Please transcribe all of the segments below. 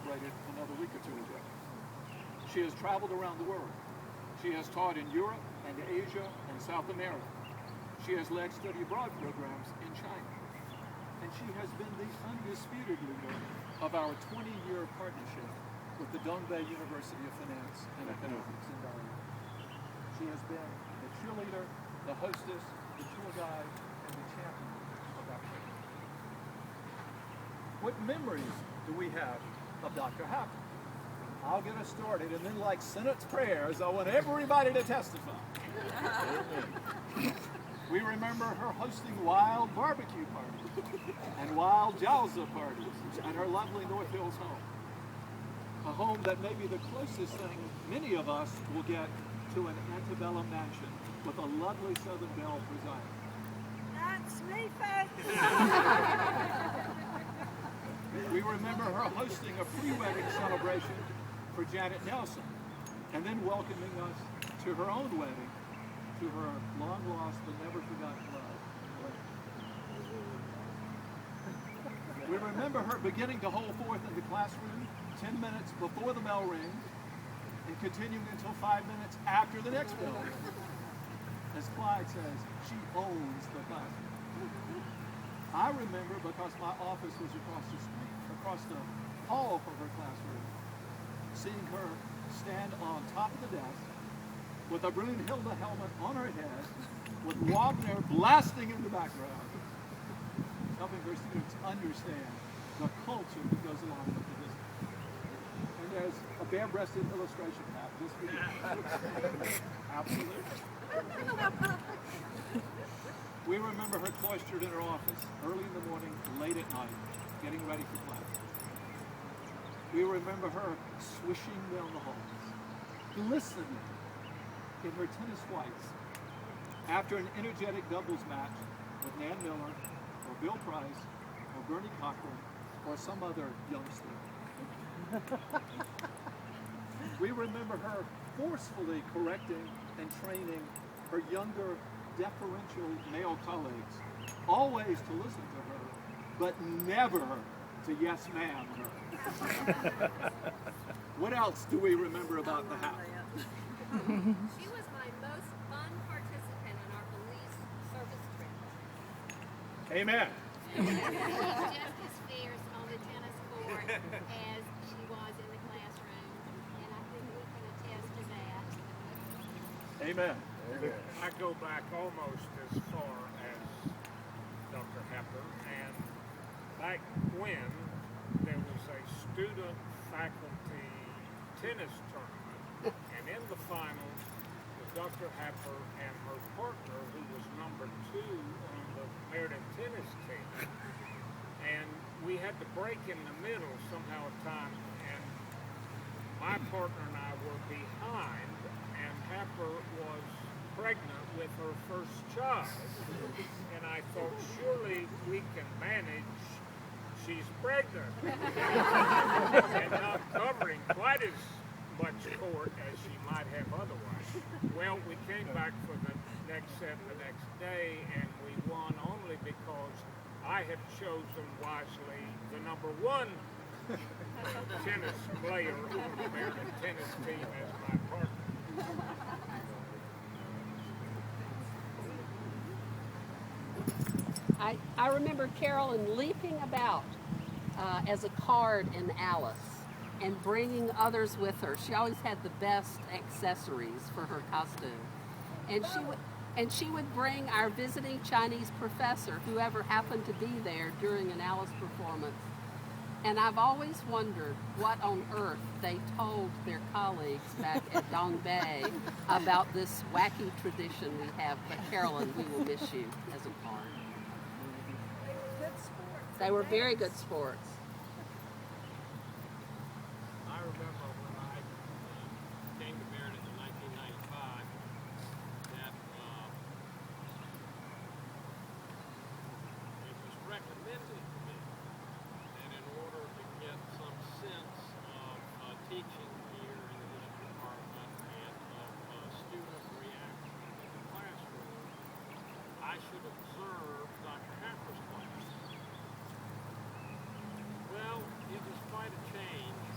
celebrated another week or two ago. She has traveled around the world. She has taught in Europe and Asia and South America. She has led study abroad programs in China. And she has been the undisputed leader of our 20-year partnership with the Dongbei University of Finance and Economics in Dalian. She has been the cheerleader, the hostess, the tour guide, and the champion of that program. What memories do we have of Dr. Happer? I'll get us started, and then like Senate's prayers, I want everybody to testify. We remember her hosting wild barbecue parties and wild Jalsa parties at her lovely North Hills home. A home that may be the closest thing many of us will get to an antebellum mansion with a lovely Southern belle presiding. That's me, folks. We remember her hosting a pre-wedding celebration for Janet Nelson and then welcoming us to her own wedding, to her long-lost but never forgotten love. We remember her beginning to hold forth in the classroom 10 minutes before the bell rings and continuing until 5 minutes after the next bell rings. As Clyde says, she owns the classroom. I remember, because my office was across the street, across the hall from her classroom, seeing her stand on top of the desk with a Brunhilde helmet on her head, with Wagner blasting in the background, helping her students understand the culture that goes along with the discipline. And there's a bare-breasted illustration map. Just for you. Absolutely. We remember her cloistered in her office, early in the morning, late at night, getting ready for class. We remember her swishing down the halls, glistening in her tennis whites, after an energetic doubles match with Nan Miller, or Bill Price, or Bernie Cochran, or some other youngster. We remember her forcefully correcting and training her younger, deferential male colleagues, always to listen to her, but never to yes ma'am her. What else do we remember about the house? She was my most fun participant in our police service trip. Amen. Just as fierce on the tennis court as she was in the classroom, and I think we can attest to that. Amen. I go back almost as far as Dr. Happer, and back when there was a student-faculty tennis tournament, and in the finals was Dr. Happer and her partner, who was number 2 on the Meriden tennis team. And we had to break in the middle somehow at times, and my partner and I were behind, and Happer was pregnant with her first child. And I thought, surely we can manage. She's pregnant. And not covering quite as much court as she might have otherwise. Well, we came back for the next set the next day, and we won only because I had chosen wisely the number 1 tennis player on the American tennis team as my partner. I remember Carolyn leaping about as a card in Alice and bringing others with her. She always had the best accessories for her costume. And she would bring our visiting Chinese professor, whoever happened to be there during an Alice performance. And I've always wondered what on earth they told their colleagues back at Dongbei about this wacky tradition we have. But Carolyn, we will miss you as a part. Good sports. They were very good sports. I remember when I came to Meriden in 1995 that it was recommended to me that in order to get some sense of teaching here in the history department and of student reaction in the classroom, I should observe Dr. Happer's class. Well, it was quite a change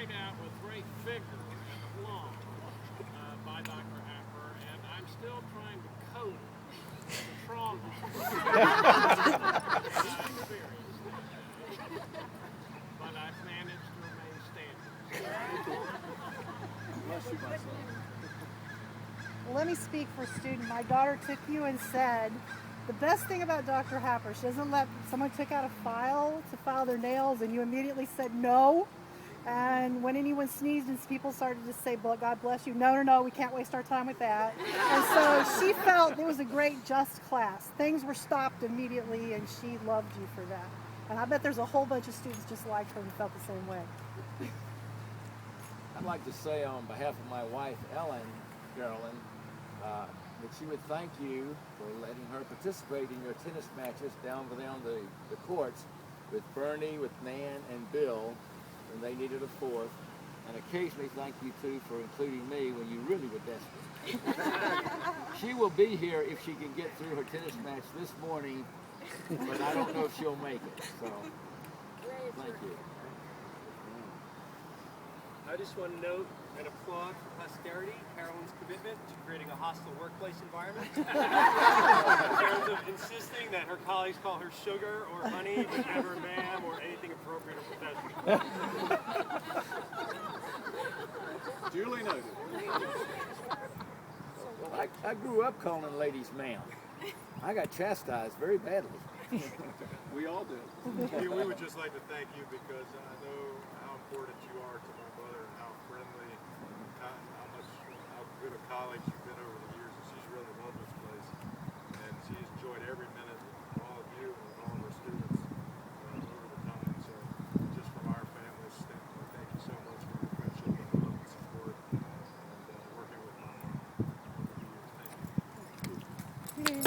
carried out with great vigor and aplomb by Dr. Happer, and I'm still trying to cope with the trauma that I experienced. But I've managed to remain standing. Bless you, my son. Well, let me speak for a student. My daughter took you and said, the best thing about Dr. Happer, she doesn't let someone took out a file to file their nails and you immediately said no. And when anyone sneezed and people started to say, God bless you, no, we can't waste our time with that. And so she felt it was a great, just class. Things were stopped immediately and she loved you for that. And I bet there's a whole bunch of students just like her and felt the same way. I'd like to say on behalf of my wife, Carolyn, that she would thank you for letting her participate in your tennis matches down on the courts with Bernie, with Nan, and Bill when they needed a fourth, and occasionally thank you too for including me when you really were desperate. She will be here if she can get through her tennis match this morning, but I don't know if she'll make it, so thank you. I just want to note and applaud for posterity Carolyn's commitment to creating a hostile workplace environment in terms of insisting that her colleagues call her sugar or honey, but never ma'am or anything appropriate or professional. Duly noted. Well, I grew up calling ladies ma'am. I got chastised very badly. We all did. We would just like to thank you because I know how important you are to my mother and how friendly, how good a colleague you've been over the years. And she's really loved this place, and she's enjoyed every minute with all of you and with all of our students over the time. So, just from our family's standpoint, thank you so much for your friendship and love and support, and working with my mom over the years. Thank you.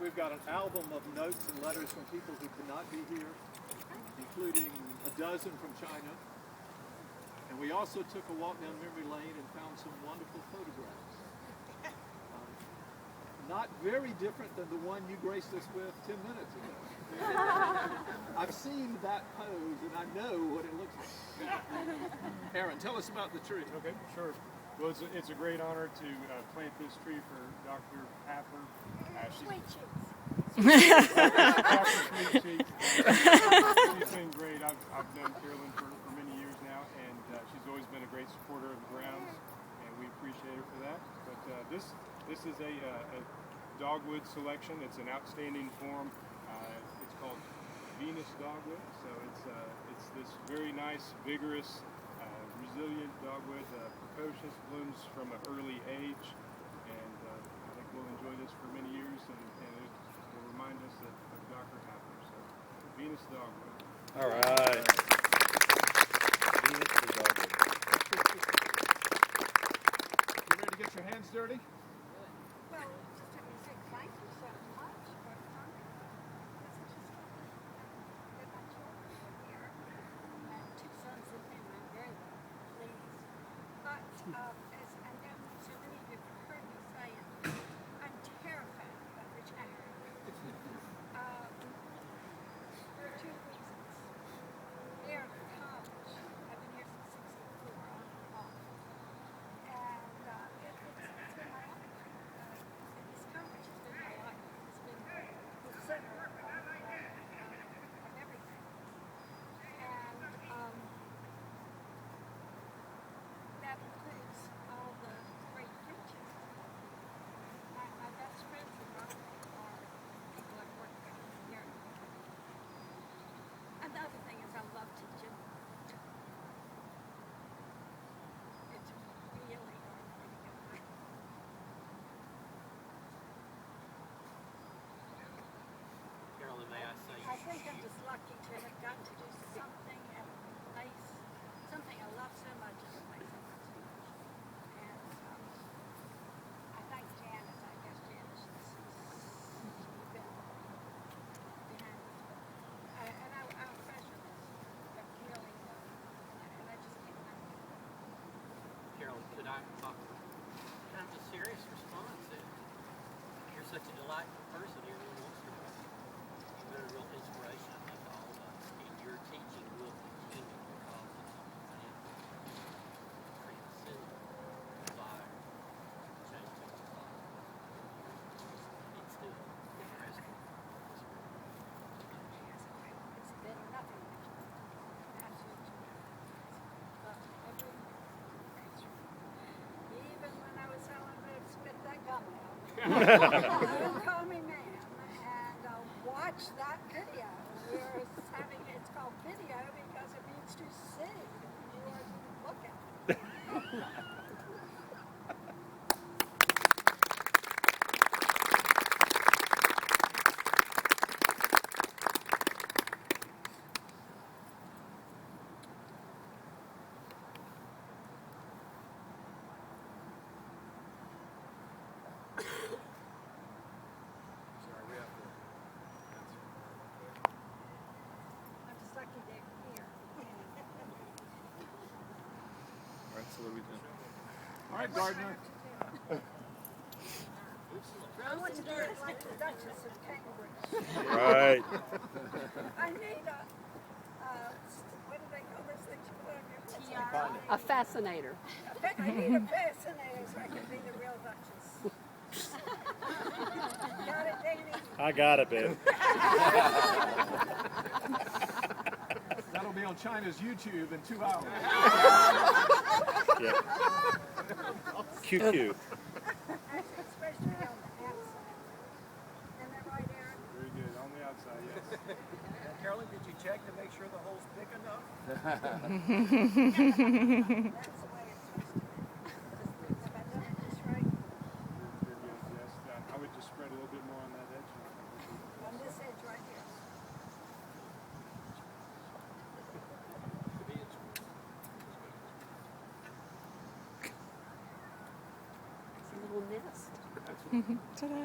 We've got an album of notes and letters from people who could not be here, including a dozen from China. And we also took a walk down memory lane and found some wonderful photographs. Not very different than the one you graced us with 10 minutes ago. I've seen that pose and I know what it looks like. Aaron, tell us about the tree. Okay, sure. Well, it's a great honor to plant this tree for Dr. Happer. Sweet cheeks. Dr. Sweet Cheeks. She's been great. I've known Carolyn for many years now, and she's always been a great supporter of the grounds, and we appreciate her for that. But this is a dogwood selection. It's an outstanding form. It's called Venus dogwood. So it's this very nice, vigorous, resilient dogwood, precocious, blooms from an early age, and I think we'll enjoy this for many years, and it will remind us of Dr. Happer. So, Venus dogwood. All right. Venus dogwood. You ready to get your hands dirty? Well, just let me say thank you so much for coming. This is just that my children were here. I have two sons in there, and I'm very pleased. But as I know so many of you have heard me say it, I'm terrified of retiring. For two reasons. They're at college. I've been here since 64 on and off. And it's been my life. This college has been my life. It's been the center of everything. And that includes all the great friendships. My best friends in life are people I've worked with here. Another thing is I love teaching. It's really hard for me to get through. Carolyn, may I say? I think I'm just lucky to have got to do something at a place, something I love so much at a place I love so much. And I thank Janice. I guess Janice has been behind this. And I'll treasure this, but really, and I just can't thank you. Carolyn, could I offer kind of a serious response that you're such a delightful person, everyone wants to know. call me ma'am, and watch that video. It's called video because it means to see. You are to look at it. Sorry, we have to. I'm stuck in here. All right, so what do we do? All right, Gardner. I want to do it like the Duchess of Cambridge. Right. I need what do they call those things you put on your head? A fascinator. I need a fascinator so I can be the real Duchess. Got it, Danny? I got it, babe. That'll be on China's YouTube in 2 hours. Yeah. QQ. Actually, it's supposed to be on the outside. Isn't that right, Aaron? Very good. On the outside, yes. Carolyn, did you check to make sure the hole's big enough? That's the way it's supposed to be. Have I done it just right? Very good, yes. I would just spread a little bit more on that edge. On this edge right here. It's a little nest. Ta-da.